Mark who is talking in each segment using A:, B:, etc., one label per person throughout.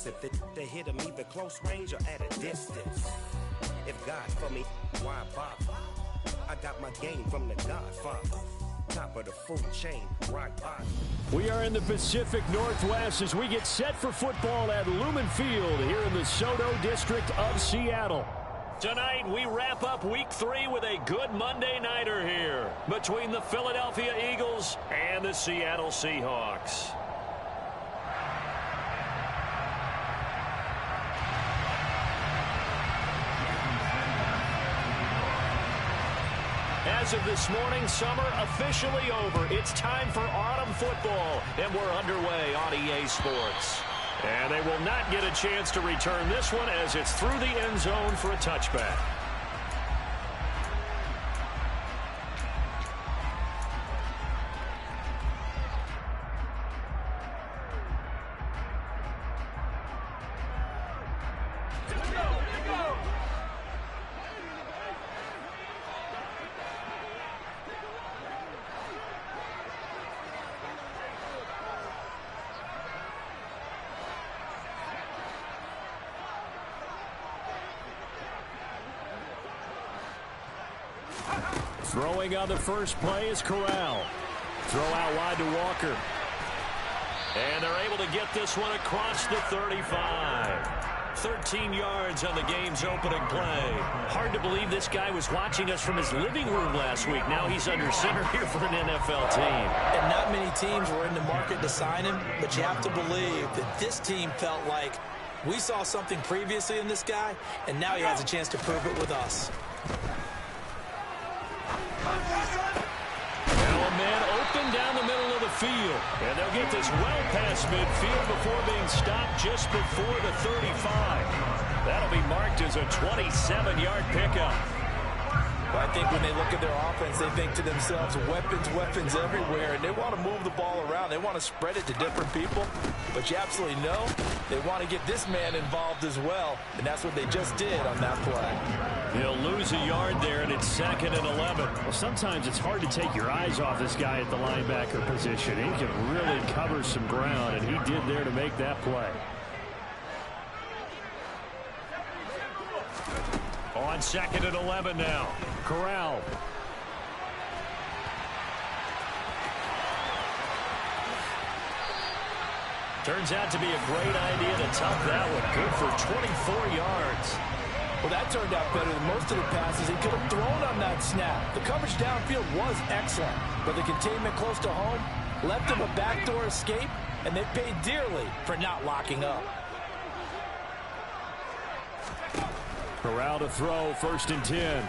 A: offensive. They hit him either close range or at a distance. If God for me, why bother? I got my game from the Godfather. Top of the food chain, rock bottom.
B: We are in the Pacific Northwest as we get set for football at Lumen Field here in the Soto District of Seattle. Tonight, we wrap up Week 3 with a good Monday nighter here between the Philadelphia Eagles and the Seattle Seahawks. As of this morning, summer officially over. It's time for autumn football, and we're underway on EA Sports. And they will not get a chance to return this one as it's through the end zone for a touchback. Throwing on the first play is Corral. Throw out wide to Walker. And they're able to get this one across the 35. 13 yards on the game's opening play. Hard to believe this guy was watching us from his living room last week. Now he's under center here for an NFL team.
C: And not many teams were in the market to sign him, but you have to believe that this team felt like we saw something previously in this guy, and now he has a chance to prove it with us.
B: Now a man open down the middle of the field. And they'll get this well past midfield before being stopped just before the 35. That'll be marked as a 27-yard pickup.
C: But I think when they look at their offense, they think to themselves, weapons everywhere, and they want to move the ball around. They want to spread it to different people. But you absolutely know they want to get this man involved as well, and that's what they just did on that play.
B: He'll lose a yard there, and it's 2nd and 11. Well, sometimes it's hard to take your eyes off this guy at the linebacker position. He can really cover some ground, and he did there to make that play. On 2nd and 11 now. Corral. Turns out to be a great idea to tuck that one. Good for 24 yards.
C: Well, that turned out better than most of the passes he could have thrown on that snap. The coverage downfield was excellent, but the containment close to home left him a backdoor escape, and they paid dearly for not locking up.
B: Corral to throw, 1st and 10.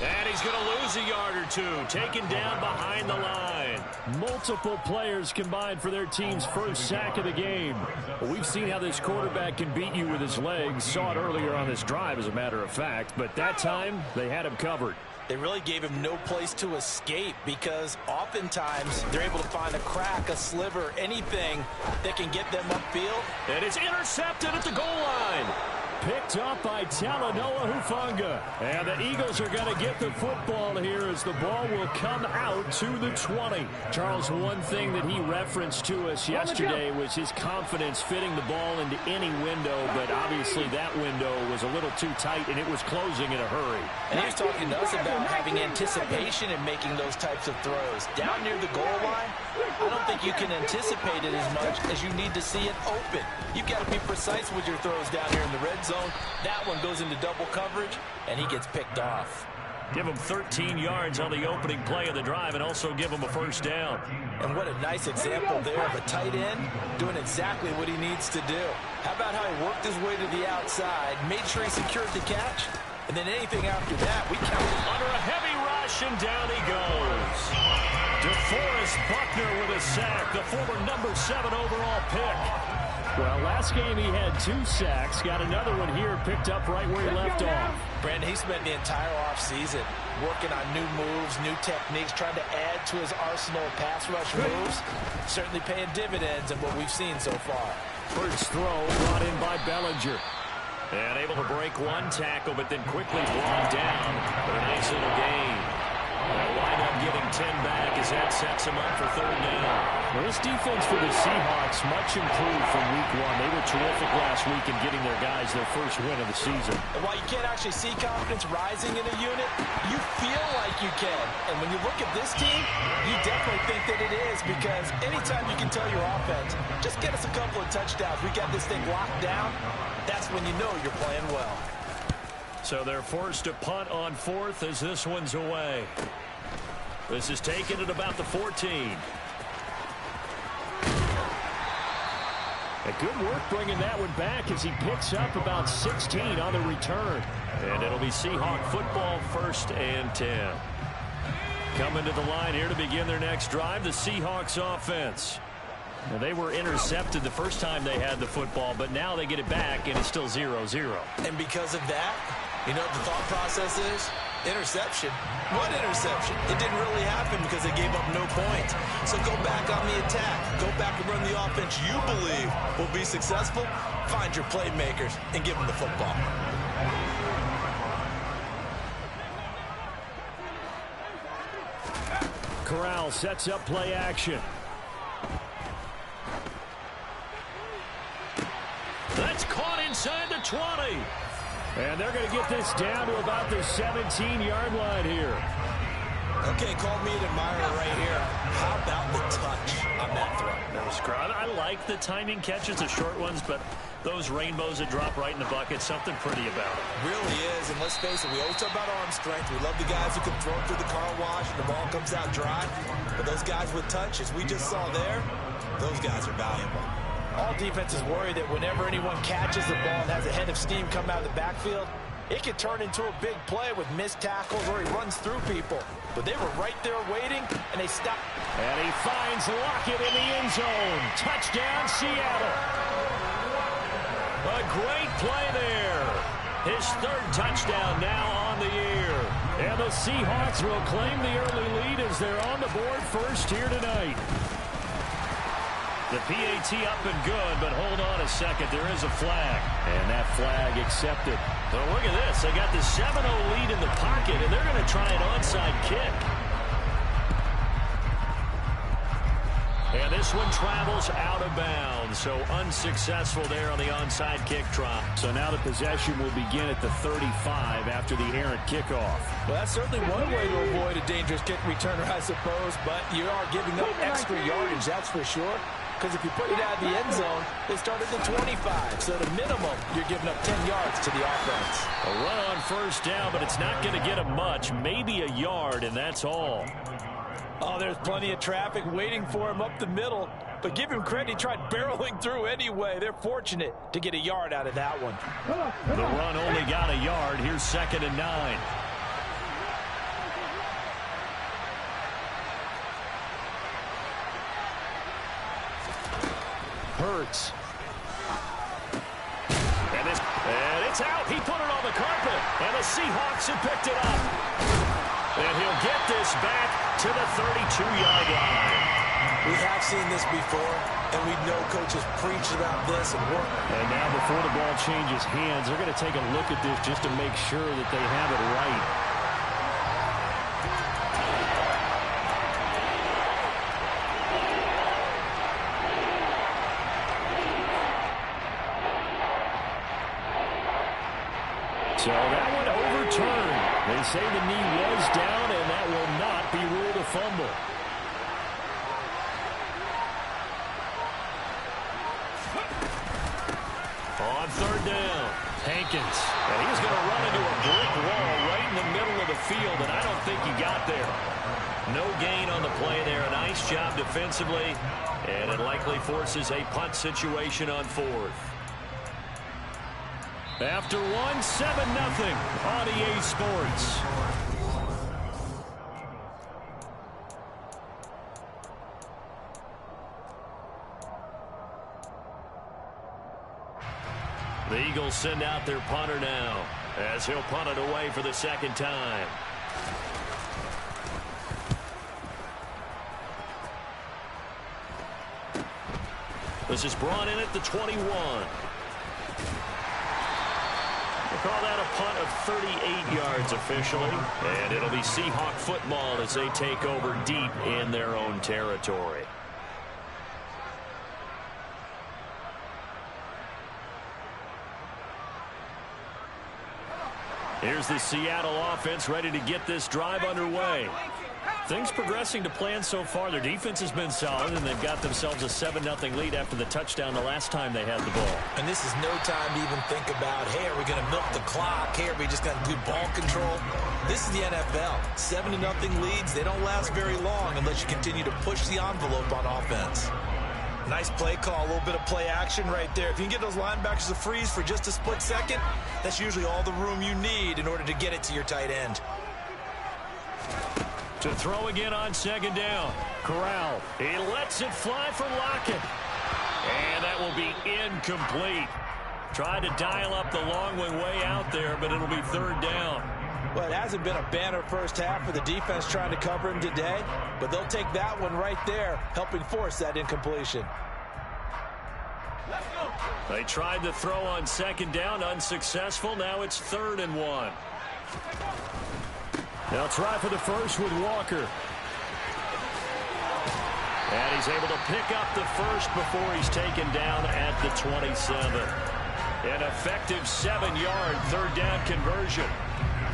B: And he's going to lose a yard or two, taken down behind the line. Multiple players combined for their team's first sack of the game. Well, we've seen how this quarterback can beat you with his legs. Saw it earlier on this drive, as a matter of fact. But that time, they had him covered.
C: They really gave him no place to escape because oftentimes they're able to find a crack, a sliver, anything that can get them upfield.
B: And it's intercepted at the goal line. Picked up by Talanoa Hufanga. And the Eagles are going to get the football here as the ball will come out to the 20. Charles, one thing that he referenced to us yesterday was his confidence fitting the ball into any window, but obviously that window was a little too tight and it was closing in a hurry.
C: And he was talking to us about having anticipation in making those types of throws. Down near the goal line, I don't think you can anticipate it as much as you need to see it open. You've got to be precise with your throws down here in the red zone. That one goes into double coverage, and he gets picked off.
B: Give him 13 yards on the opening play of the drive and also give him a 1st down.
C: And what a nice example there of a tight end doing exactly what he needs to do. How about how he worked his way to the outside, made sure he secured the catch, and then anything after that, we count.
B: Under a heavy rush, and down he goes. DeForest Buckner with a sack, the former number 7 overall pick. Well, last game he had 2 sacks. Got another one here picked up right where he left off.
C: Brandon, he spent the entire offseason working on new moves, new techniques, trying to add to his arsenal of pass rush moves. Certainly paying dividends in what we've seen so far.
B: First throw brought in by Bellinger. And able to break one tackle, but then quickly brought down for a nice little gain. They'll wind up getting 10 back as that sets them up for third down. Well, this defense for the Seahawks much improved from week one. They were terrific last week in getting their guys their first win of the season.
C: And while you can't actually see confidence rising in a unit, you feel like you can. And when you look at this team, you definitely think that it is, because anytime you can tell your offense, just get us a couple of touchdowns, we got this thing locked down, that's when you know you're playing well.
B: So they're forced to punt on fourth as this one's away. This is taken at about the 14. And good work bringing that one back as he picks up about 16 on the return. And it'll be Seahawk football, 1st and 10. Coming to the line here to begin their next drive, the Seahawks offense. Now, they were intercepted the first time they had the football, but now they get it back, and it's still 0-0.
C: And because of that, you know what the thought process is? Interception. What interception? It didn't really happen because they gave up no points. So go back on the attack. Go back and run the offense you believe will be successful. Find your playmakers and give them the football.
B: Corral sets up play action. That's caught inside the 20. And they're going to get this down to about the 17-yard line here.
C: Okay, call me an admirer right here. How about the touch on that throw?
B: I like the timing catches, the short ones, but those rainbows that drop right in the bucket, something pretty about it.
C: Really is, and let's face it, we always talk about arm strength. We love the guys who can throw through the car wash and the ball comes out dry. But those guys with touch, as we just saw there, those guys are valuable. All defenses worry that whenever anyone catches the ball and has a head of steam come out of the backfield, it can turn into a big play with missed tackles or he runs through people. But they were right there waiting, and they stopped.
B: And he finds Lockett in the end zone. Touchdown, Seattle. A great play there. His 3rd touchdown now on the year. And the Seahawks will claim the early lead as they're on the board first here tonight. The PAT up and good, but hold on a second. There is a flag. And that flag accepted. So look at this. They got the 7-0 lead in the pocket, and they're going to try an onside kick. And this one travels out of bounds. So unsuccessful there on the onside kick try. So now the possession will begin at the 35 after the errant kickoff.
C: Well, that's certainly one way to avoid a dangerous kick returner, I suppose. But you are giving up extra yardage, that's for sure. Because if you put it out of the end zone, they start at the 25. So at a minimum, you're giving up 10 yards to the offense.
B: A run on first down, but it's not going to get him much. Maybe a yard, and that's all.
C: Oh, there's plenty of traffic waiting for him up the middle. But give him credit, he tried barreling through anyway. They're fortunate to get a yard out of that one.
B: The run only got a yard. Here's 2nd and 9. Hurts. And it's out. He put it on the carpet. And the Seahawks have picked it up. And he'll get this back to the 32-yard line.
C: We have seen this before, and we know coaches preach about this and work.
B: And now before the ball changes hands, they're going to take a look at this just to make sure that they have it right. So that one overturned. They say the knee was down, and that will not be ruled a fumble. On 3rd down, Hankins. And he's going to run into a brick wall right in the middle of the field, and I don't think he got there. No gain on the play there. A nice job defensively, and it likely forces a punt situation on 4th. After 1, 7-0 on EA Sports. The Eagles send out their punter now as he'll punt it away for the 2nd time. This is brought in at the 21. call that a punt of 38 yards officially. And it'll be Seahawk football as they take over deep in their own territory. Here's the Seattle offense ready to get this drive underway. Things progressing to plan so far. Their defense has been solid, and they've got themselves a 7-0 lead after the touchdown the last time they had the ball.
C: And this is no time to even think about, hey, are we going to milk the clock? Hey, are we just going to do ball control? This is the NFL. 7-0 leads, they don't last very long unless you continue to push the envelope on offense. Nice play call, a little bit of play action right there. If you can get those linebackers to freeze for just a split second, that's usually all the room you need in order to get it to your tight end.
B: To throw again on second down. Corral, he lets it fly for Lockett. And that will be incomplete. Tried to dial up the long way out there, but it'll be third down.
C: Well, it hasn't been a banner first half for the defense trying to cover him today, but they'll take that one right there, helping force that incompletion.
B: They tried to throw on second down, unsuccessful. Now it's 3rd and 1. They'll try for the first with Walker. And he's able to pick up the first before he's taken down at the 27. An effective 7-yard third down conversion.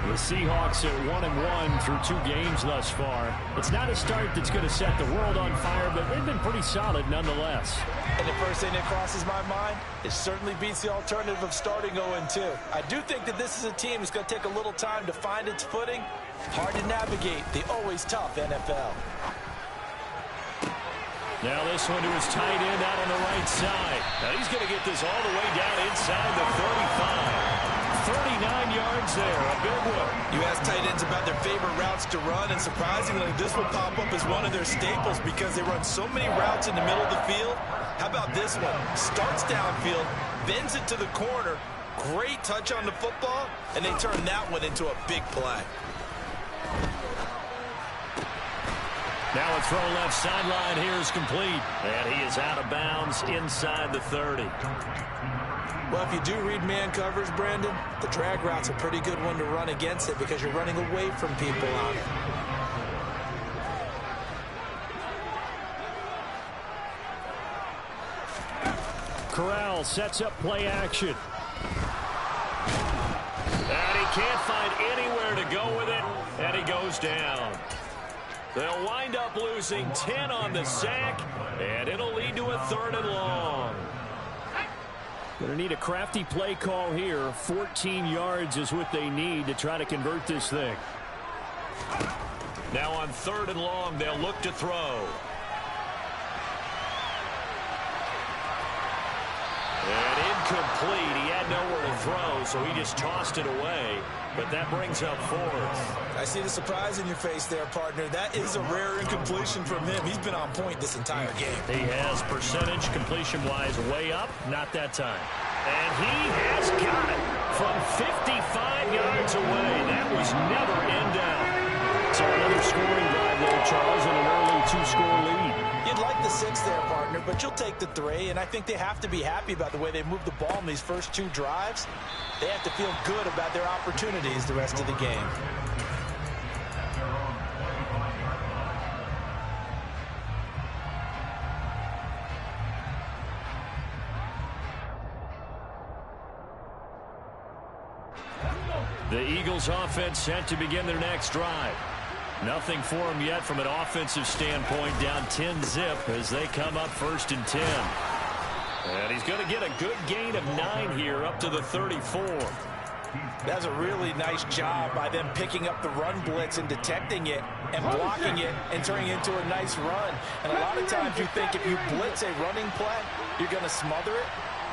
B: The Seahawks at 1-1 through 2 games thus far. It's not a start that's going to set the world on fire, but they've been pretty solid nonetheless.
C: And the first thing that crosses my mind, it certainly beats the alternative of starting 0-2. I do think that this is a team that's going to take a little time to find its footing. Hard to navigate the always tough NFL.
B: Now this one to his tight end out on the right side. Now he's going to get this all the way down inside the 35. 39 yards there, a big one.
C: You ask tight ends about their favorite routes to run, and surprisingly, this will pop up as one of their staples because they run so many routes in the middle of the field. How about this one? Starts downfield, bends it to the corner, great touch on the football, and they turn that one into a big play.
B: Now a throw left sideline here is complete, and he is out of bounds inside the 30.
C: Well, if you do read man covers, Brandon, the drag route's a pretty good one to run against it because you're running away from people on it.
B: Corral sets up play action. And he can't find anywhere to go with it, and he goes down. They'll wind up losing 10 on the sack, and it'll lead to a 3rd and long. Going to need a crafty play call here. 14 yards is what they need to try to convert this thing. Now on 3rd and long, they'll look to throw. And incomplete. He had nowhere to throw, so he just tossed it away. But that brings up 4th.
C: I see the surprise in your face there, partner. That is a rare incompletion from him. He's been on point this entire game.
B: He has percentage completion-wise way up. Not that time. And he has got it from 55 yards away. That was never in doubt. So another scoring drive there, Charles, and an early 2-score lead.
C: You'd like the 6 there, partner, but you'll take the 3, and I think they have to be happy about the way they moved the ball in these first 2 drives. They have to feel good about their opportunities the rest of the game.
B: The Eagles offense set to begin their next drive. Nothing for them yet from an offensive standpoint, down 10-zip as they come up 1st and 10. And he's going to get a good gain of 9 here up to the 34.
C: That's a really nice job by them picking up the run blitz and detecting it and blocking it and turning it into a nice run. And a lot of times you think if you blitz a running play, you're going to smother it.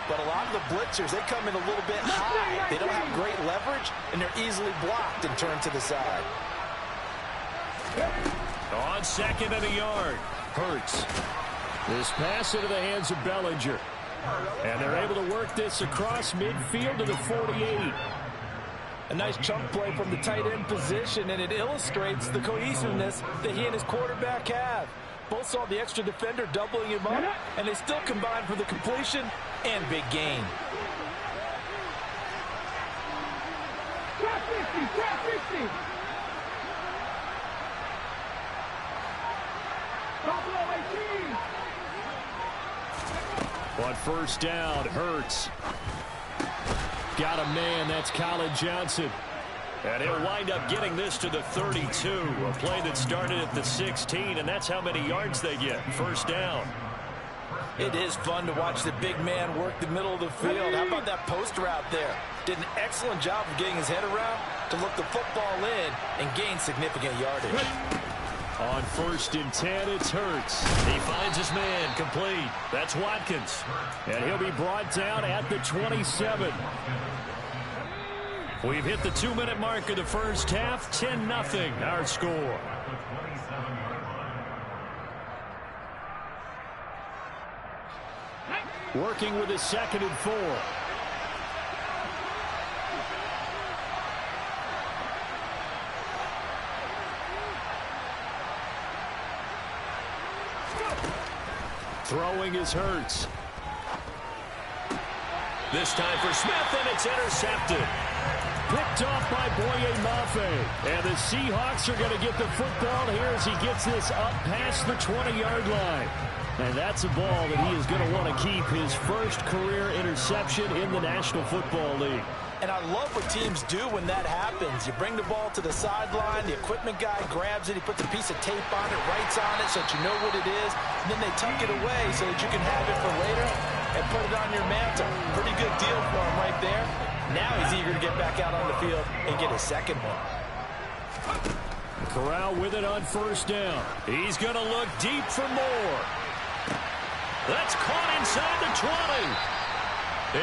C: But a lot of the blitzers, they come in a little bit high. They don't have great leverage, and they're easily blocked and turned to the side.
B: On 2nd and a yard, Hurts. This pass into the hands of Bellinger. And they're able to work this across midfield to the 48.
C: A nice chunk play from the tight end position, and it illustrates the cohesiveness that he and his quarterback have. Both saw the extra defender doubling him up, and they still combined for the completion and big gain.
B: On first down, Hurts. Got a man, that's Colin Johnson. And he'll wind up getting this to the 32. A play that started at the 16, and that's how many yards they get. First down.
C: It is fun to watch the big man work the middle of the field. How about that post route there? Did an excellent job of getting his head around to look the football in and gain significant yardage.
B: On first and 10, it's Hurts. He finds his man, complete. That's Watkins. And he'll be brought down at the 27. We've hit the 2-minute mark of the first half. 10-0, our score. Working with a 2nd and 4. Throwing is Hurts. This time for Smith, and it's intercepted. Picked off by Boye Mafe. And the Seahawks are going to get the football here as he gets this up past the 20-yard line. And that's a ball that he is going to want to keep, his first career interception in the National Football League.
C: And I love what teams do when that happens. You bring the ball to the sideline, the equipment guy grabs it, he puts a piece of tape on it, writes on it so that you know what it is, and then they tuck it away so that you can have it for later and put it on your mantle. Pretty good deal for him right there. Now he's eager to get back out on the field and get his second one.
B: Corral with it on first down. He's going to look deep for more. That's caught inside the 20.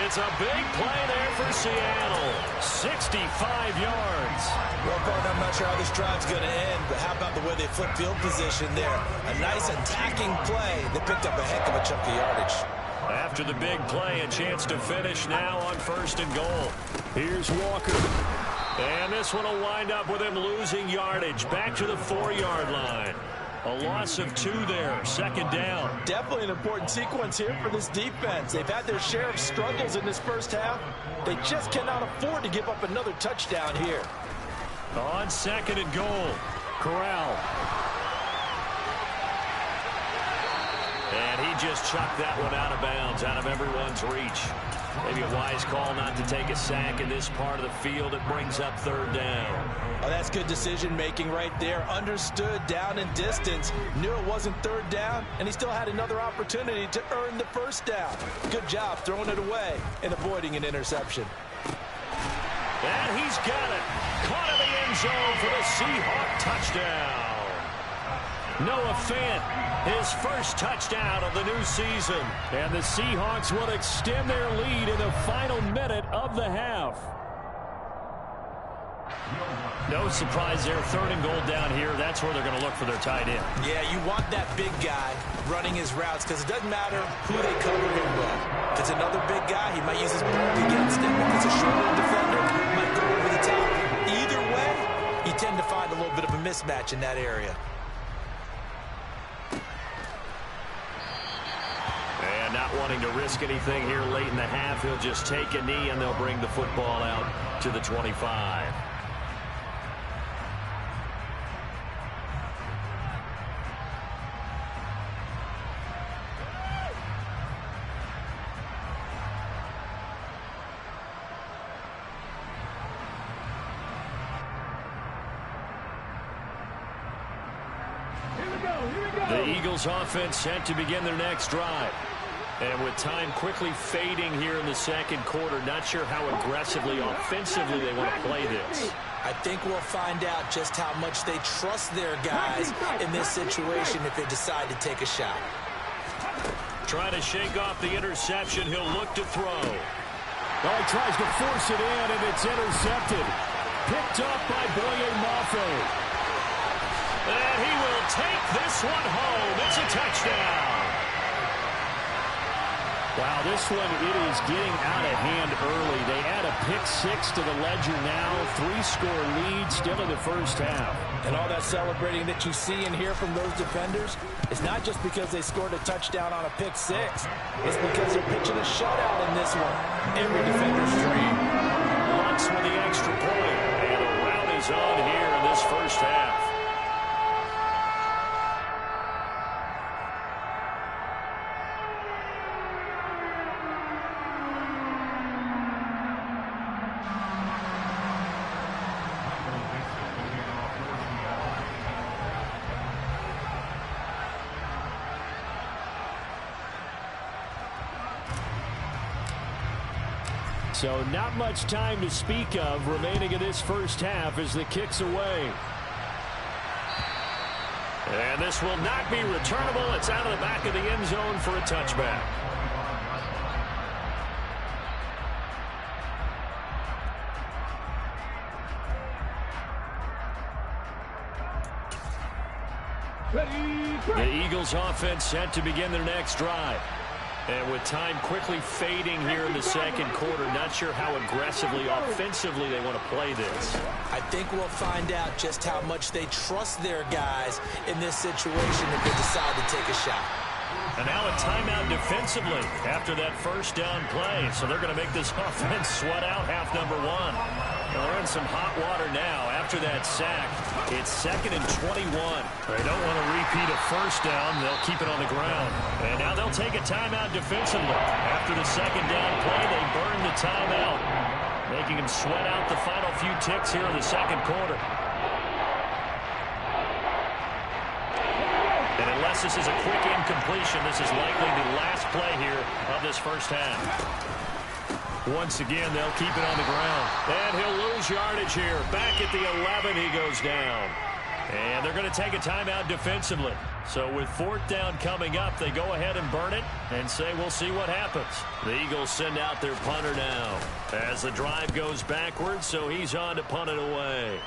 B: It's a big play there for Seattle. 65 yards.
C: Well, partner, I'm not sure how this drive's going to end, but how about the way they flip field position there? A nice attacking play that picked up a heck of a chunk of yardage.
B: After the big play, a chance to finish now on first and goal. Here's Walker. And this one will wind up with him losing yardage. Back to the 4-yard line. A loss of 2 there, 2nd down.
C: Definitely an important sequence here for this defense. They've had their share of struggles in this first half. They just cannot afford to give up another touchdown here.
B: On 2nd and goal, Corral. And he just chucked that one out of bounds, out of everyone's reach. Maybe a wise call not to take a sack in this part of the field. It brings up 3rd down.
C: Oh, that's good decision-making right there. Understood down and distance. Knew it wasn't 3rd down, and he still had another opportunity to earn the 1st down. Good job throwing it away and avoiding an interception.
B: And he's got it. Caught in the end zone for the Seahawk touchdown. Noah Fant, his first touchdown of the new season. And the Seahawks will extend their lead in the final minute of the half. No surprise there. 3rd and goal down here. That's where they're going to look for their tight end.
C: Yeah, you want that big guy running his routes because it doesn't matter who they cover him with. If it's another big guy, he might use his bulk against him. If it's a shorter defender, he might go over the top. Either way, you tend to find a little bit of a mismatch in that area.
B: And not wanting to risk anything here late in the half, he'll just take a knee and they'll bring the football out to the 25. The Eagles offense set to begin their next drive. And with time quickly fading here in the 2nd quarter, not sure how aggressively, offensively they want to play this.
C: I think we'll find out just how much they trust their guys in this situation if they decide to take a shot.
B: Trying to shake off the interception. He'll look to throw.
D: Well, he tries to force it in, and it's intercepted. Picked up by Boye Mafe.
B: And he will take this one home. It's a touchdown.
D: Wow, this one, it is getting out of hand early. They add a pick-6 to the ledger now. 3-score lead still in the first half.
C: And all that celebrating that you see and hear from those defenders is not just because they scored a touchdown on a pick-6. It's because they're pitching a shutout in this one. Every defender's dream.
B: Lutz with the extra point. And a goes on here in this first half. So not much time to speak of remaining in this first half as the kick's away. And this will not be returnable. It's out of the back of the end zone for a touchback. The Eagles offense set to begin their next drive. And with time quickly fading here in the second quarter, not sure how aggressively, offensively they want to play this.
C: I think we'll find out just how much they trust their guys in this situation if they decide to take a shot.
B: And now a timeout defensively after that first down play. So they're going to make this offense sweat out half number one. Well, they're in some hot water now after that sack. It's 2nd and 21. They don't want to repeat a first down. They'll keep it on the ground. And now they'll take a timeout defensively. After the second down play, they burn the timeout, making them sweat out the final few ticks here in the second quarter. And unless this is a quick incompletion, this is likely the last play here of this first half. Once again, they'll keep it on the ground. And he'll lose yardage here. Back at the 11, he goes down. And they're going to take a timeout defensively. So with 4th down coming up, they go ahead and burn it and say, we'll see what happens. The Eagles send out their punter now as the drive goes backwards, so he's on to punt it away.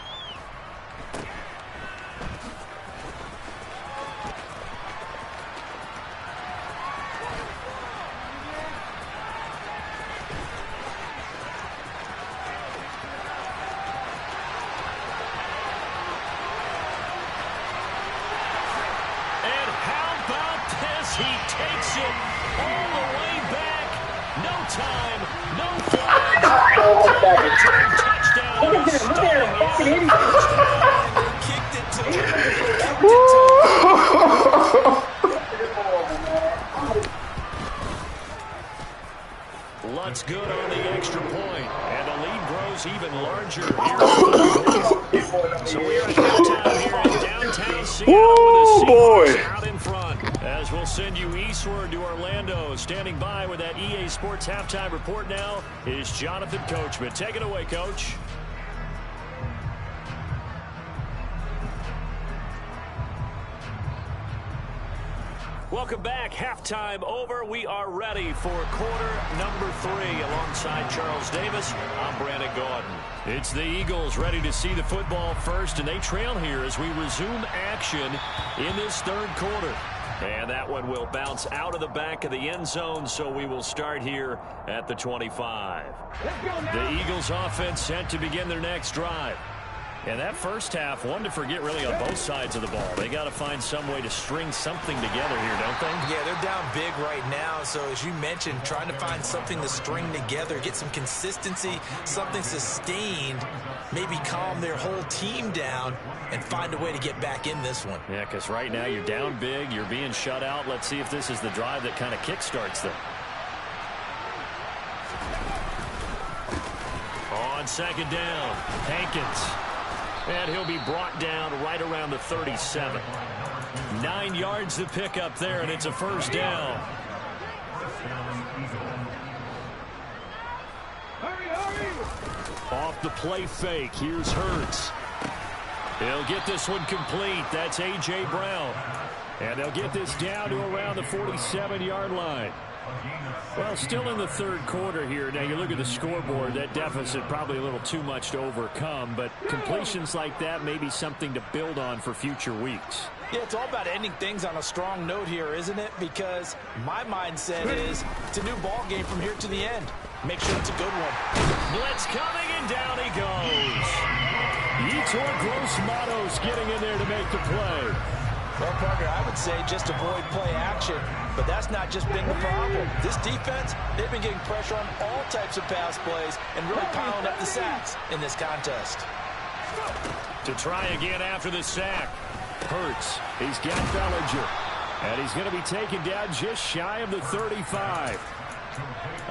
B: He takes it all the way back. No time, no flags. Touchdown. Kicked it to him. Lutz good on the extra point. And the lead grows even larger here. So we are at halftime here in downtown Seattle with the Seahawks out in front. As we'll send you eastward to Orlando. Standing by with that EA Sports halftime report now is Jonathan Coachman. Take it away, Coach. Welcome back. Halftime over. We are ready for quarter number 3 alongside Charles Davis. I'm Brandon Gordon. It's the Eagles ready to see the football first, and they trail here as we resume action in this third quarter. And that one will bounce out of the back of the end zone, so we will start here at the 25. The Eagles offense set to begin their next drive. And that first half, one to forget really on both sides of the ball. They got to find some way to string something together here, don't they?
C: Yeah, they're down big right now. So as you mentioned, trying to find something to string together, get some consistency, something sustained, maybe calm their whole team down and find a way to get back in this one.
B: Yeah, because right now you're down big, you're being shut out. Let's see if this is the drive that kind of kickstarts them. On second down, Hankins. And he'll be brought down right around the 37. 9 yards to pick up there, and it's a first down. Off the play fake, here's Hurts. He'll get this one complete. That's A.J. Brown. And they'll get this down to around the 47-yard line. Well, still in the third quarter here. Now, you look at the scoreboard, that deficit probably a little too much to overcome, but completions like that may be something to build on for future weeks.
C: Yeah, it's all about ending things on a strong note here, isn't it? Because my mindset is it's a new ball game from here to the end. Make sure it's a good one.
B: Blitz coming, and down he goes. Yetur Gross-Matos getting in there to make the play.
C: Well, Parker, I would say just avoid play action, but that's not just been the problem. This defense, they've been getting pressure on all types of pass plays and really piling up the sacks in this contest.
B: To try again after the sack. Hurts. He's got Bellinger. And he's going to be taken down just shy of the 35.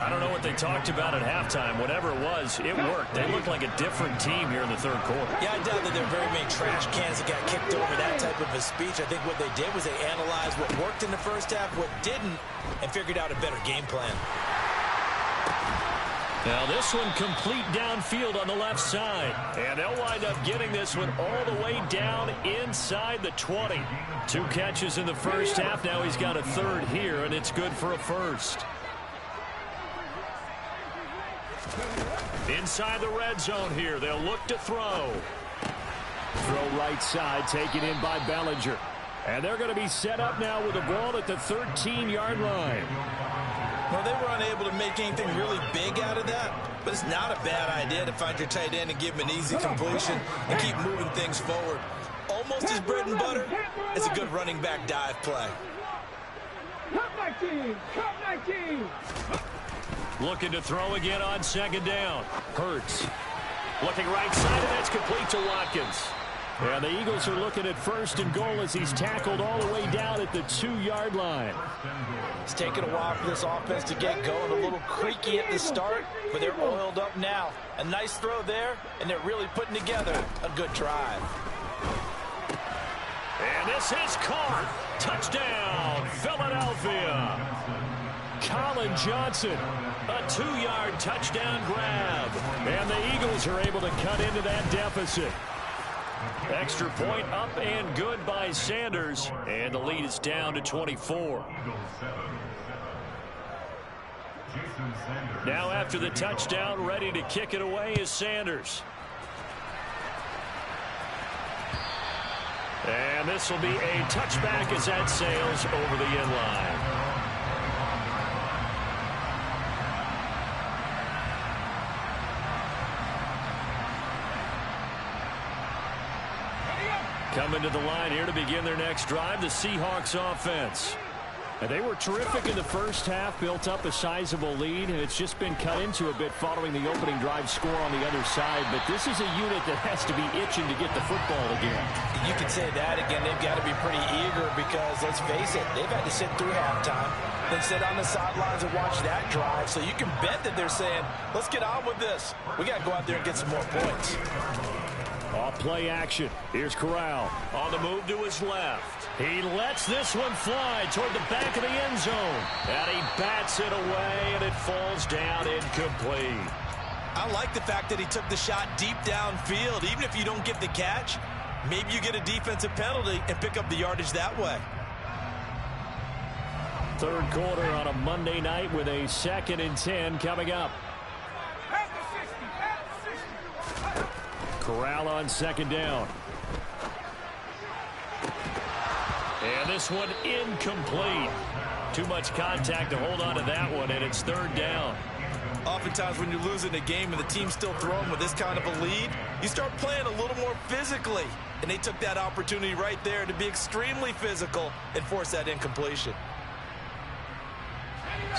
B: I don't know what they talked about at halftime. Whatever it was, it worked. They looked like a different team here in the third quarter.
C: Yeah, I doubt that there are very many trash cans that got kicked over that type of a speech. I think what they did was they analyzed what worked in the first half, what didn't, and figured out a better game plan.
B: Now this one complete downfield on the left side. And they'll wind up getting this one all the way down inside the 20. 2 catches in the first half. Now he's got a third here, and it's good for a first. Inside the red zone here. They'll look to throw. Throw right side, taken in by Bellinger. And they're going to be set up now with the ball at the 13-yard line.
C: Well, they were unable to make anything really big out of that, but it's not a bad idea to find your tight end and give him an easy completion and keep moving things forward. Almost his bread and butter is a good running back dive play.
B: Looking to throw again on second down. Hurts. Looking right side, and that's complete to Watkins. And the Eagles are looking at first and goal as he's tackled all the way down at the 2-yard line.
C: It's taken a while for this offense to get going. A little creaky at the start, but they're oiled up now. A nice throw there, and they're really putting together a good drive.
B: And this is caught. Touchdown, Philadelphia. Colin Johnson, a 2-yard touchdown grab. And the Eagles are able to cut into that deficit. Extra point up and good by Sanders. And the lead is down to 24. Now after the touchdown, ready to kick it away is Sanders. And this will be a touchback as that sails over the end line. Coming to the line here to begin their next drive, the Seahawks offense. And they were terrific in the first half, built up a sizable lead, and it's just been cut into a bit following the opening drive score on the other side. But this is a unit that has to be itching to get the football again.
C: You can say that again. They've got to be pretty eager because, let's face it, they've had to sit through halftime, then sit on the sidelines and watch that drive. So you can bet that they're saying, let's get on with this. We got to go out there and get some more points.
B: Off play action. Here's Corral on the move to his left. He lets this one fly toward the back of the end zone. And he bats it away, and it falls down incomplete.
C: I like the fact that he took the shot deep downfield. Even if you don't get the catch, maybe you get a defensive penalty and pick up the yardage that way.
B: Third quarter on a Monday night with a 2nd and 10 coming up. Corral on second down. And this one incomplete. Too much contact to hold on to that one, and it's third down.
C: Oftentimes when you're losing a game and the team's still throwing with this kind of a lead, you start playing a little more physically. And they took that opportunity right there to be extremely physical and force that incompletion.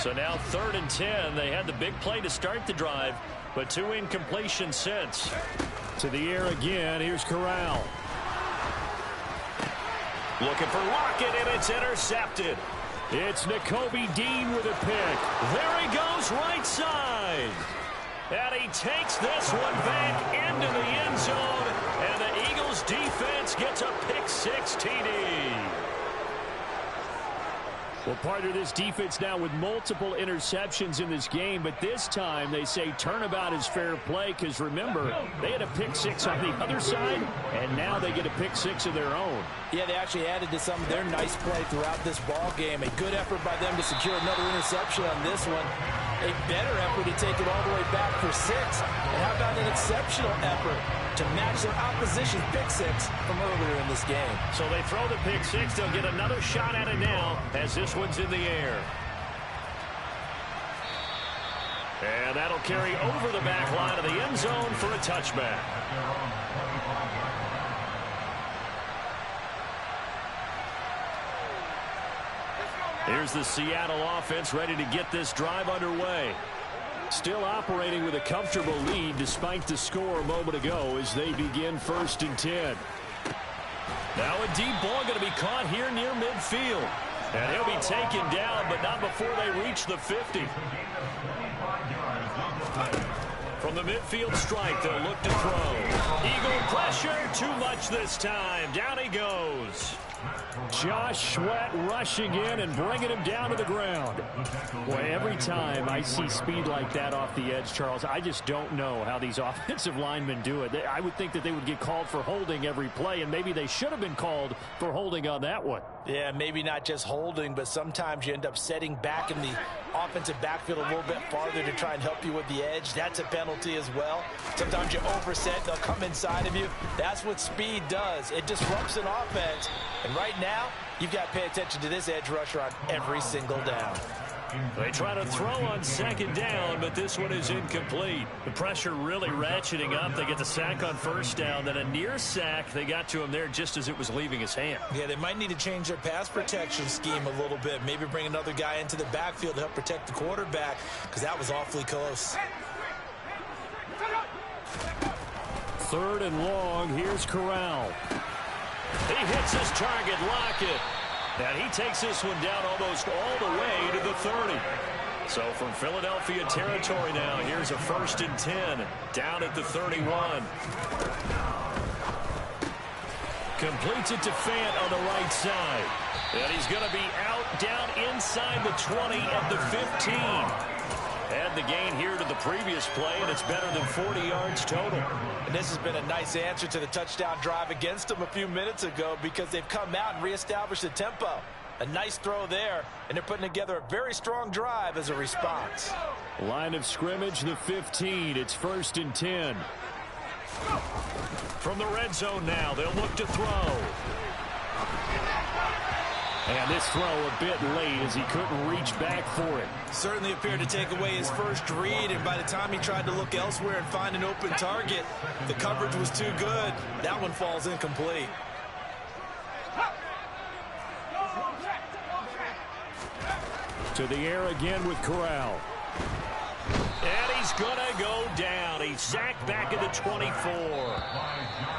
B: So now 3rd and 10. They had the big play to start the drive, but 2 incompletions since. To the air again. Here's Corral. Looking for Lockett, and it's intercepted. It's Nakobe Dean with a pick. There he goes, right side. And he takes this one back into the end zone. And the Eagles defense gets a pick-6 TD. Well, partner, this defense now with multiple interceptions in this game, but this time they say turnabout is fair play because, remember, they had a pick-6 on the other side, and now they get a pick-6 of their own.
C: Yeah, they actually added to some of their nice play throughout this ball game. A good effort by them to secure another interception on this one. A better effort to take it all the way back for 6. And how about an exceptional effort to match their opposition's pick-6 from earlier in this game?
B: So they throw the pick-6. They'll get another shot at it now as this one's in the air. And that'll carry over the back line of the end zone for a touchback. Here's the Seattle offense ready to get this drive underway. Still operating with a comfortable lead despite the score a moment ago as they begin 1st and 10. Now a deep ball going to be caught here near midfield. And he'll be taken down, but not before they reach the 50. From the midfield stripe, they'll look to throw. Eagle pressure, too much this time. Down he goes. Josh Sweat rushing in and bringing him down to the ground. Boy, every time I see speed like that off the edge, Charles, I just don't know how these offensive linemen do it. I would think that they would get called for holding every play, and maybe they should have been called for holding on that one.
C: Yeah, maybe not just holding, but sometimes you end up setting back in the offensive backfield a little bit farther to try and help you with the edge. That's a penalty as well. Sometimes you overset, they'll come inside of you. That's what speed does. It disrupts an offense. And right now, you've got to pay attention to this edge rusher on every single down.
B: They try to throw on 2nd down, but this one is incomplete. The pressure really ratcheting up. They get the sack on 1st down, then a near sack. They got to him there just as it was leaving his hand.
C: Yeah, they might need to change their pass protection scheme a little bit. Maybe bring another guy into the backfield to help protect the quarterback, because that was awfully close.
B: 3rd and long. Here's Corral. He hits his target, Lockett. And he takes this one down almost all the way to the 30. So from Philadelphia territory now, here's a 1st and 10 down at the 31. Completes it to Fant on the right side. And he's going to be out down inside the 20 at the 15. Add the gain here to the previous play, and it's better than 40 yards total.
C: And this has been a nice answer to the touchdown drive against them a few minutes ago, because they've come out and reestablished the tempo. A nice throw there, and they're putting together a very strong drive as a response.
B: Line of scrimmage, the 15. It's 1st and 10. From the red zone now, they'll look to throw. And this throw a bit late as he couldn't reach back for it.
C: Certainly appeared to take away his first read, and by the time he tried to look elsewhere and find an open target, the coverage was too good. That one falls incomplete.
B: To the air again with Corral. And he's going to go down. He's sacked back at the 24.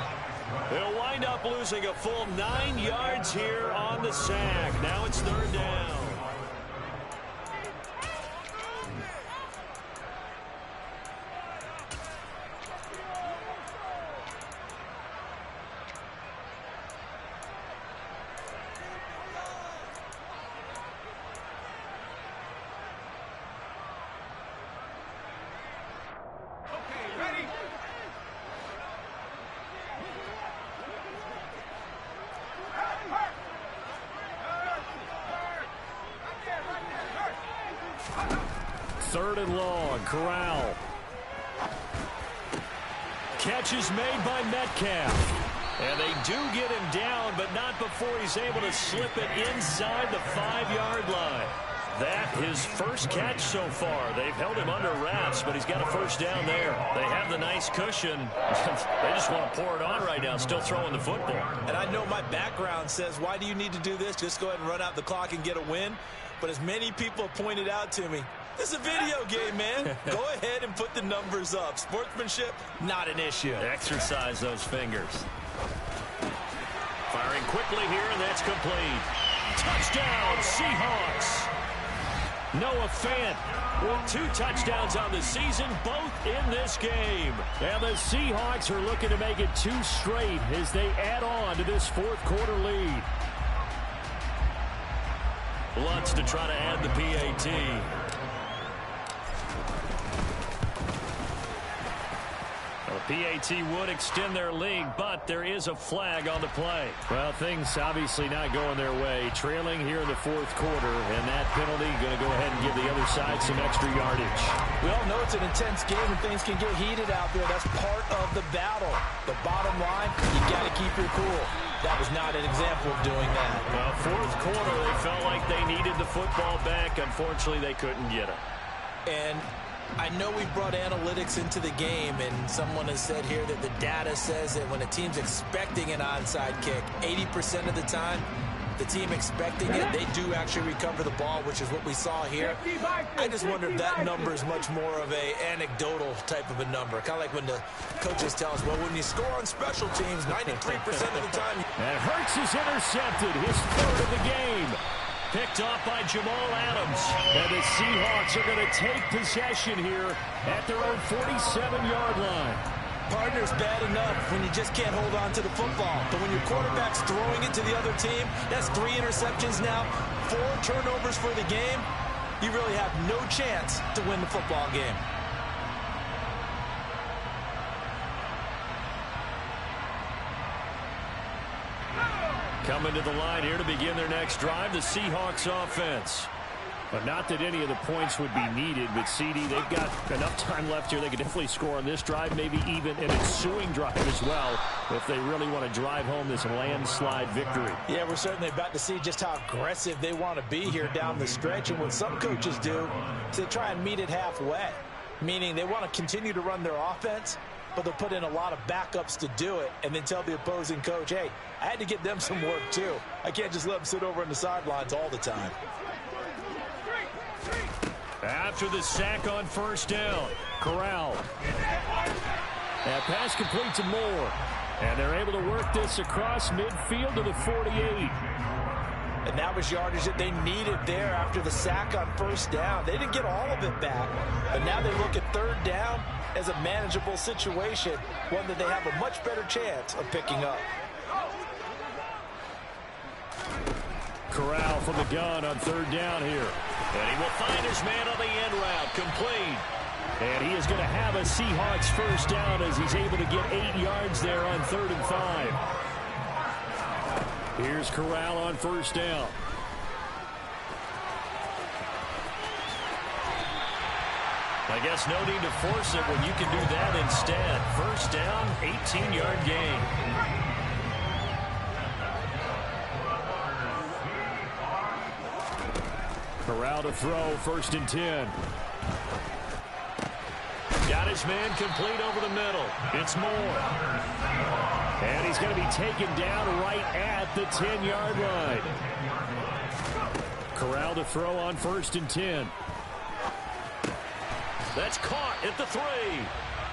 B: They'll wind up losing a full 9 yards here on the sack. Now it's 3rd down. Third and long, Corral. Catch is made by Metcalf. And they do get him down, but not before he's able to slip it inside the 5-yard line. That his first catch so far. They've held him under wraps, but he's got a 1st down there. They have the nice cushion. They just want to pour it on right now, still throwing the football.
C: And I know my background says, why do you need to do this? Just go ahead and run out the clock and get a win. But as many people pointed out to me, this is a video game, man. Go ahead and put the numbers up. Sportsmanship, not an issue.
B: Exercise those fingers. Firing quickly here, and that's complete. Touchdown, Seahawks. Noah Fant with 2 touchdowns on the season, both in this game. And the Seahawks are looking to make it 2 straight as they add on to this 4th quarter lead. Lutz to try to add the PAT. PAT would extend their lead, but there is a flag on the play. Well, things obviously not going their way. Trailing here in the 4th quarter, and that penalty going to go ahead and give the other side some extra yardage.
C: We all know it's an intense game and things can get heated out there. That's part of the battle. The bottom line, you got to keep your cool. That was not an example of doing that.
B: Well, 4th quarter, they felt like they needed the football back. Unfortunately, they couldn't get it.
C: And I know we brought analytics into the game, and someone has said here that the data says that when a team's expecting an onside kick, 80% of the time, the team expecting it, they do actually recover the ball, which is what we saw here. I just wonder if that number is much more of a anecdotal type of a number. Kind of like when the coaches tell us, well, when you score on special teams, 93% of the time.
B: And Hurts is intercepted, his third of the game. Picked off by Jamal Adams. And the Seahawks are going to take possession here at their own 47-yard line.
C: Partner's bad enough when you just can't hold on to the football. But when your quarterback's throwing it to the other team, that's 3 interceptions now, 4 turnovers for the game. You really have no chance to win the football game.
B: Coming to the line here to begin their next drive, the Seahawks offense. But not that any of the points would be needed, but CD, they've got enough time left here. They could definitely score on this drive, maybe even an ensuing drive as well, if they really want to drive home this landslide victory.
C: Yeah, we're certainly about to see just how aggressive they want to be here down the stretch. And what some coaches do is they try and meet it halfway, meaning they want to continue to run their offense, but they'll put in a lot of backups to do it and then tell the opposing coach, hey, I had to get them some work too. I can't just let them sit over on the sidelines all the time.
B: After the sack on first down, Corral. That pass complete to Moore. And they're able to work this across midfield to the 48.
C: And that was yardage that they needed there after the sack on first down. They didn't get all of it back, but now they look at third down as a manageable situation, one that they have a much better chance of picking up.
B: Corral from the gun on third down here. And he will find his man on the end route, complete. And he is going to have a Seahawks first down as he's able to get 8 yards there on 3rd and 5. Here's Corral on first down. I guess no need to force it when you can do that instead. First down, 18-yard gain. Corral to throw, 1st and 10. Got his man complete over the middle. It's Moore. And he's going to be taken down right at the 10-yard line. Corral to throw on 1st and 10. That's caught at the 3.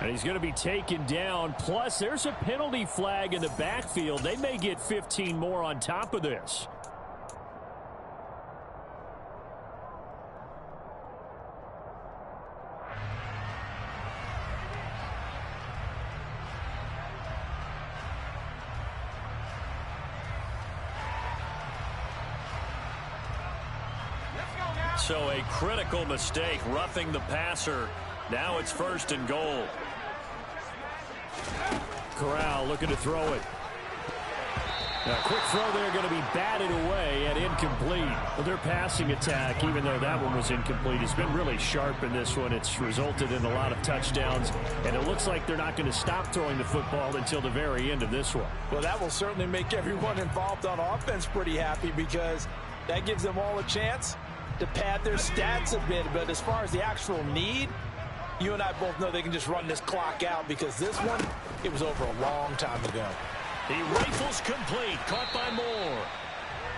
B: And he's going to be taken down. Plus, there's a penalty flag in the backfield. They may get 15 more on top of this. So a critical mistake, roughing the passer. Now it's 1st and goal. Corral looking to throw it. A quick throw there, going to be batted away and incomplete. Well, their passing attack, even though that one was incomplete, has been really sharp in this one. It's resulted in a lot of touchdowns, and it looks like they're not going to stop throwing the football until the very end of this one.
C: Well, that will certainly make everyone involved on offense pretty happy, because that gives them all a chance to pad their stats a bit. But as far as the actual need, you and I both know they can just run this clock out, because this one, it was over a long time ago.
B: He rifles complete, caught by Moore.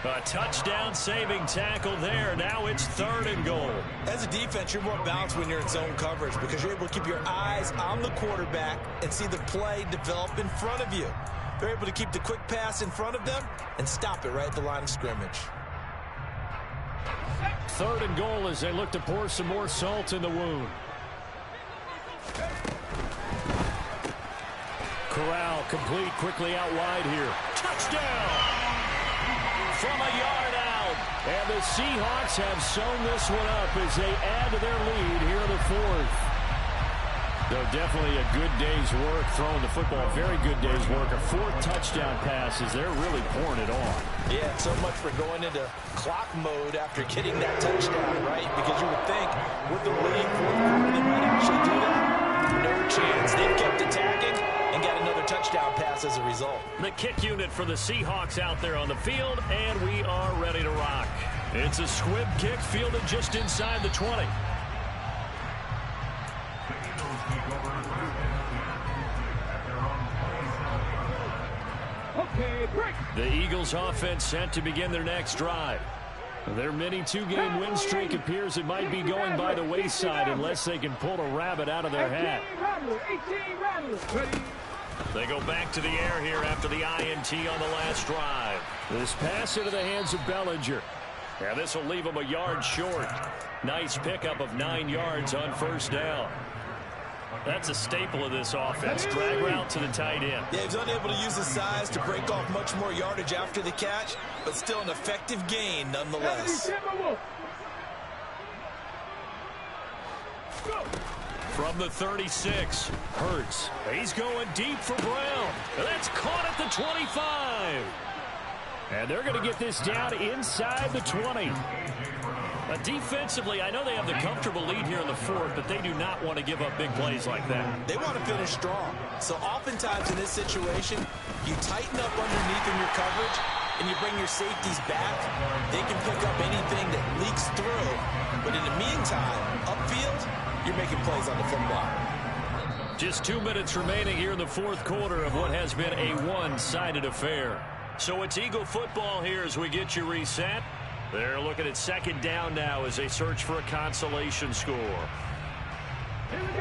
B: A touchdown-saving tackle there. Now it's 3rd and goal.
C: As a defense, you're more balanced when you're in zone coverage, because you're able to keep your eyes on the quarterback and see the play develop in front of you. They're able to keep the quick pass in front of them and stop it right at the line of scrimmage.
B: 3rd and goal as they look to pour some more salt in the wound. Corral complete, quickly out wide here. Touchdown! From a yard out. And the Seahawks have sewn this one up as they add to their lead here in the 4th. Though definitely a good day's work throwing the football. Very good day's work. A 4th touchdown pass as they're really pouring it on.
C: Yeah, so much for going into clock mode after getting that touchdown, right? Because you would think with the lead 4th quarter they might actually do that. No chance. They kept attacking and got another touchdown pass as a result.
B: The kick unit for the Seahawks out there on the field, and we are ready to rock. It's a squib kick fielded just inside the 20. The Eagles offense set to begin their next drive. Their mini two-game win streak appears it might be going by the wayside unless they can pull a rabbit out of their hat. They go back to the air here after the INT on the last drive. This pass into the hands of Bellinger. And this will leave them a yard short. Nice pickup of 9 yards on first down. That's a staple of this offense. Drag route to the tight end.
C: Yeah, he's unable to use his size to break off much more yardage after the catch, but still an effective gain nonetheless.
B: From the 36, Hurts. He's going deep for Brown. And that's caught at the 25. And they're going to get this down inside the 20. Defensively, I know they have the comfortable lead here in the fourth, but they do not want to give up big plays like that.
C: They want to finish strong. So oftentimes in this situation, you tighten up underneath in your coverage, and you bring your safeties back. They can pick up anything that leaks through. But in the meantime, upfield, you're making plays on the football.
B: Just 2 minutes remaining here in the fourth quarter of what has been a one-sided affair. So it's Eagle football here as we get you reset. They're looking at second down now as they search for a consolation score.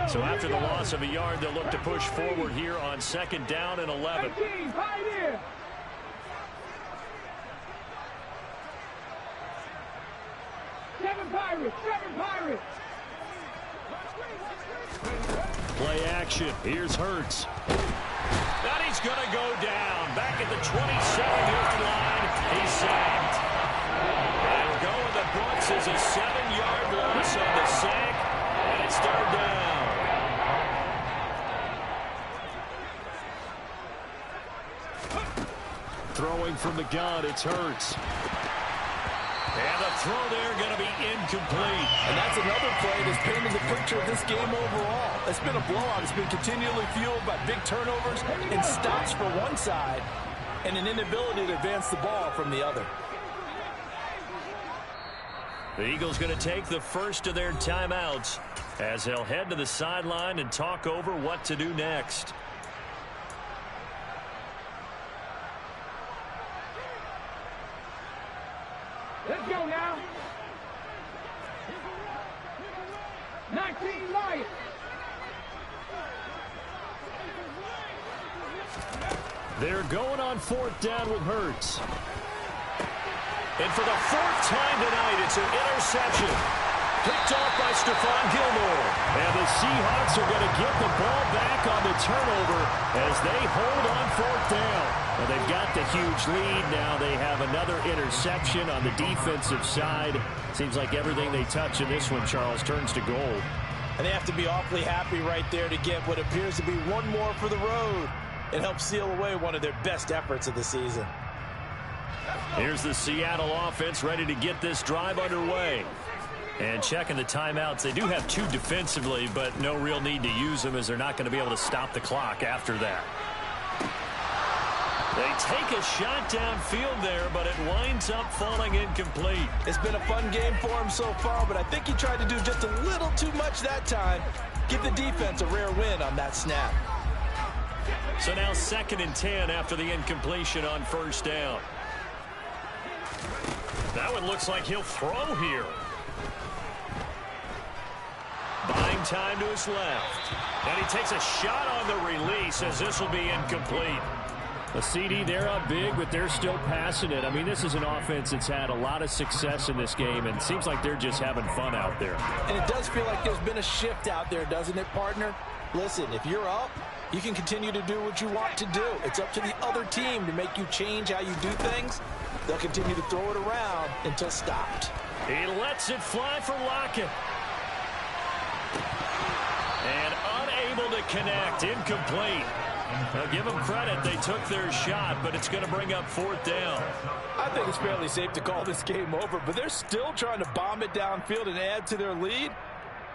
B: So after the loss of a yard, they'll look to push forward here on second down and 11.
E: Seven Pirates!
B: Play action. Here's Hurts. And he's going to go down. Back at the 27-yard line. He's sacked. And we're going the Bucs is a 7-yard loss on the sack. And it's third down. Throwing from the gun, it's Hurts. And the throw there going to be incomplete.
C: And that's another play that's painted the picture of this game overall. It's been a blowout. It's been continually fueled by big turnovers and stops for one side and an inability to advance the ball from the other.
B: The Eagles going to take the first of their timeouts as they'll head to the sideline and talk over what to do next.
E: Let's go now. 19 Lions.
B: They're going on fourth down with Hurts. And for the fourth time tonight, it's an interception. Picked off by Stephon Gilmore. And the Seahawks are going to get the ball back on the turnover as they hold on fourth down. Well, they've got the huge lead. Now they have another interception on the defensive side. Seems like everything they touch in this one, Charles, turns to gold.
C: And they have to be awfully happy right there to get what appears to be one more for the road and help seal away one of their best efforts of the season.
B: Here's the Seattle offense ready to get this drive underway. And checking the timeouts, they do have 2 defensively, but no real need to use them as they're not going to be able to stop the clock after that. They take a shot downfield there, but it winds up falling incomplete.
C: It's been a fun game for him so far, but I think he tried to do just a little too much that time. Give the defense a rare win on that snap.
B: So now 2nd and 10 after the incompletion on first down. That one looks like he'll throw here. Buying time to his left. And he takes a shot on the release as this will be incomplete. A CD, they're up big, but they're still passing it. I mean, this is an offense that's had a lot of success in this game, and it seems like they're just having fun out there.
C: And it does feel like there's been a shift out there, doesn't it, partner? Listen, if you're up, you can continue to do what you want to do. It's up to the other team to make you change how you do things. They'll continue to throw it around until stopped.
B: He lets it fly for Lockett. And unable to connect, incomplete. Now give them credit, they took their shot, but it's going to bring up fourth down.
C: I think it's fairly safe to call this game over, but they're still trying to bomb it downfield and add to their lead.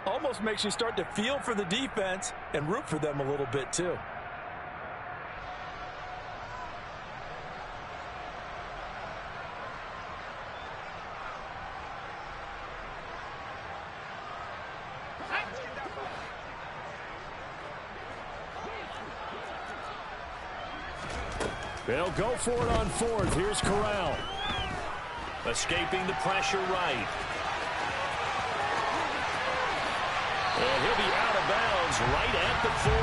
C: Almost makes you start to feel for the defense and root for them a little bit too.
B: They'll go for it on fourth. Here's Corral. Escaping the pressure right. And he'll be out of bounds right at the 40.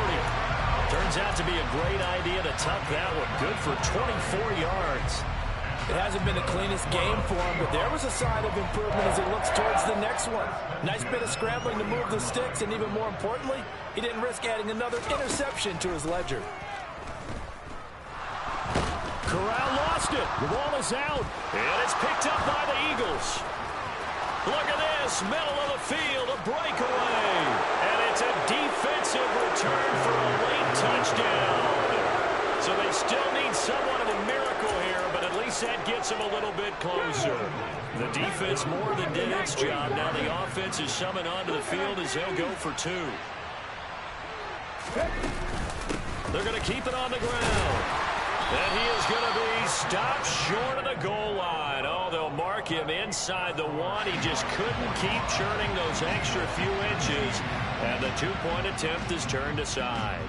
B: Turns out to be a great idea to tuck that one. Good for 24 yards.
C: It hasn't been the cleanest game for him, but there was a sign of improvement as he looks towards the next one. Nice bit of scrambling to move the sticks, and even more importantly, he didn't risk adding another interception to his ledger.
B: Corral lost it. The ball is out, and it's picked up by the Eagles. Look at this, middle of the field, a breakaway. And it's a defensive return for a late touchdown. So they still need somewhat of a miracle here, but at least that gets them a little bit closer. The defense more than did its job. Now the offense is summoned onto the field as they'll go for two. They're going to keep it on the ground. And he is going to be stopped short of the goal line. Oh, they'll mark him inside the one. He just couldn't keep churning those extra few inches. And the two-point attempt is turned aside.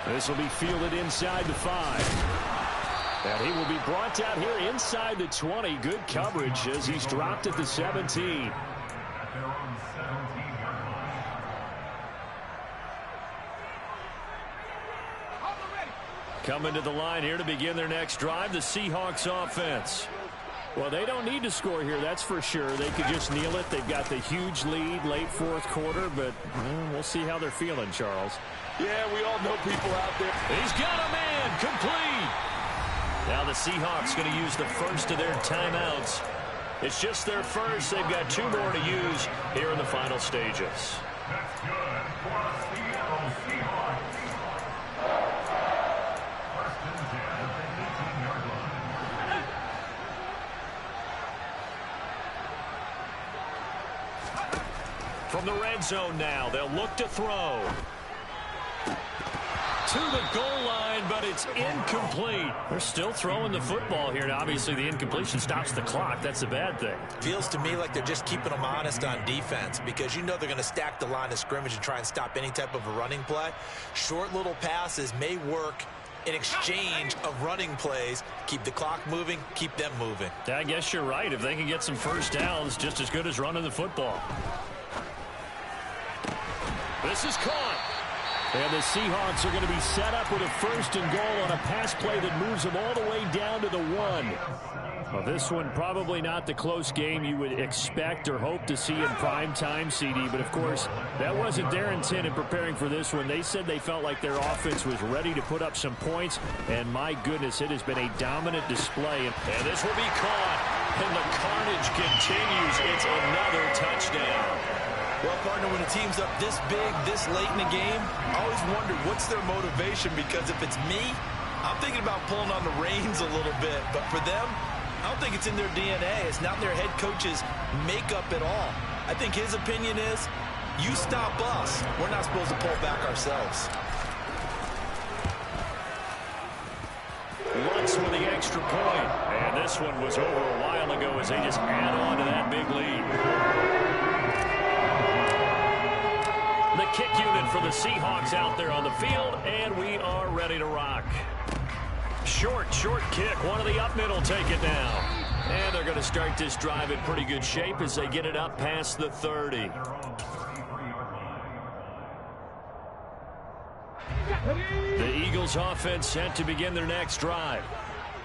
B: This will be fielded inside the 5. And he will be brought out here inside the 20. Good coverage as he's dropped at the 17. Coming to the line here to begin their next drive, the Seahawks offense. Well, they don't need to score here, that's for sure. They could just kneel it. They've got the huge lead late fourth quarter, but we'll see how they're feeling, Charles.
C: Yeah, we all know people out there.
B: He's got a man, complete. Now the Seahawks going to use the first of their timeouts. It's just their first. They've got two more to use here in the final stages.
F: That's good for the Seattle Seahawks. First and 10 at the 18-yard line.
B: From the red zone now, they'll look to throw. To the goal line, but it's incomplete. They're still throwing the football here. Now, obviously, the incompletion stops the clock. That's a bad thing.
C: Feels to me like they're just keeping them honest on defense because you know they're going to stack the line of scrimmage and try and stop any type of a running play. Short little passes may work in exchange of running plays. Keep the clock moving, keep them moving.
B: I guess you're right. If they can get some first downs, just as good as running the football. This is caught. And the Seahawks are going to be set up with a first and goal on a pass play that moves them all the way down to the 1. Well, this one probably not the close game you would expect or hope to see in prime time, CD. But, of course, that wasn't their intent in preparing for this one. They said they felt like their offense was ready to put up some points. And, my goodness, it has been a dominant display. And this will be caught. And the carnage continues. It's another touchdown.
C: Well, partner, when a team's up this big, this late in the game, I always wonder what's their motivation, because if it's me, I'm thinking about pulling on the reins a little bit. But for them, I don't think it's in their DNA. It's not in their head coach's makeup at all. I think his opinion is, you stop us. We're not supposed to pull back ourselves.
B: Lutz with the extra point. And this one was over a while ago as they just add on to that big lead. The kick unit for the Seahawks out there on the field, and we are ready to rock. Short kick. One of the up middle take it down. And they're going to start this drive in pretty good shape as they get it up past the 30. The Eagles offense set to begin their next drive.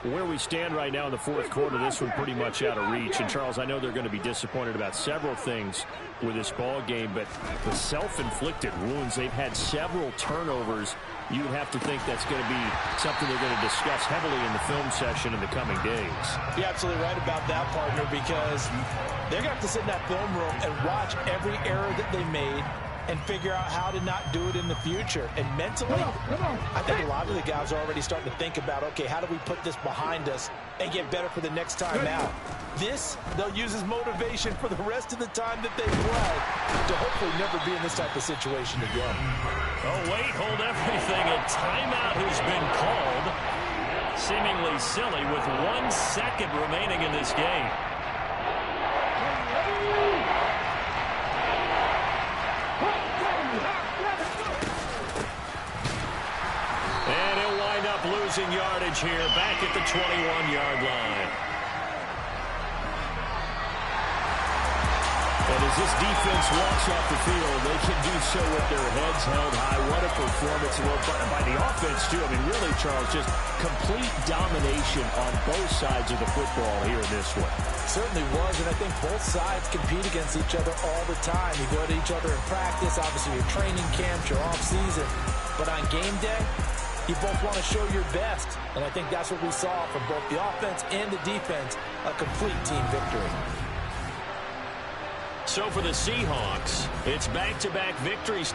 B: Where we stand right now in the fourth quarter, this one pretty much out of reach. And, Charles, I know they're going to be disappointed about several things with this ball game, but the self-inflicted wounds, they've had several turnovers. You would have to think that's going to be something they're going to discuss heavily in the film session in the coming days.
C: You're absolutely right about that, partner, because they're going to have to sit in that film room and watch every error that they made and figure out how to not do it in the future. And mentally, I think a lot of the guys are already starting to think about, okay, how do we put this behind us and get better for the next time out? This, they'll use as motivation for the rest of the time that they play to hopefully never be in this type of situation again.
B: Oh, wait, hold everything. A timeout has been called. Seemingly silly with 1 second remaining in this game. losing yardage here, back at the 21-yard line. And as this defense walks off the field, they can do so with their heads held high. What a performance by the offense, too. I mean, really, Charles, just complete domination on both sides of the football here in this one.
C: Certainly was, and I think both sides compete against each other all the time. You go to each other in practice, obviously your training camps, your off-season. But on game day, you both want to show your best. And I think that's what we saw from both the offense and the defense, a complete team victory.
B: So for the Seahawks, it's back-to-back victories now.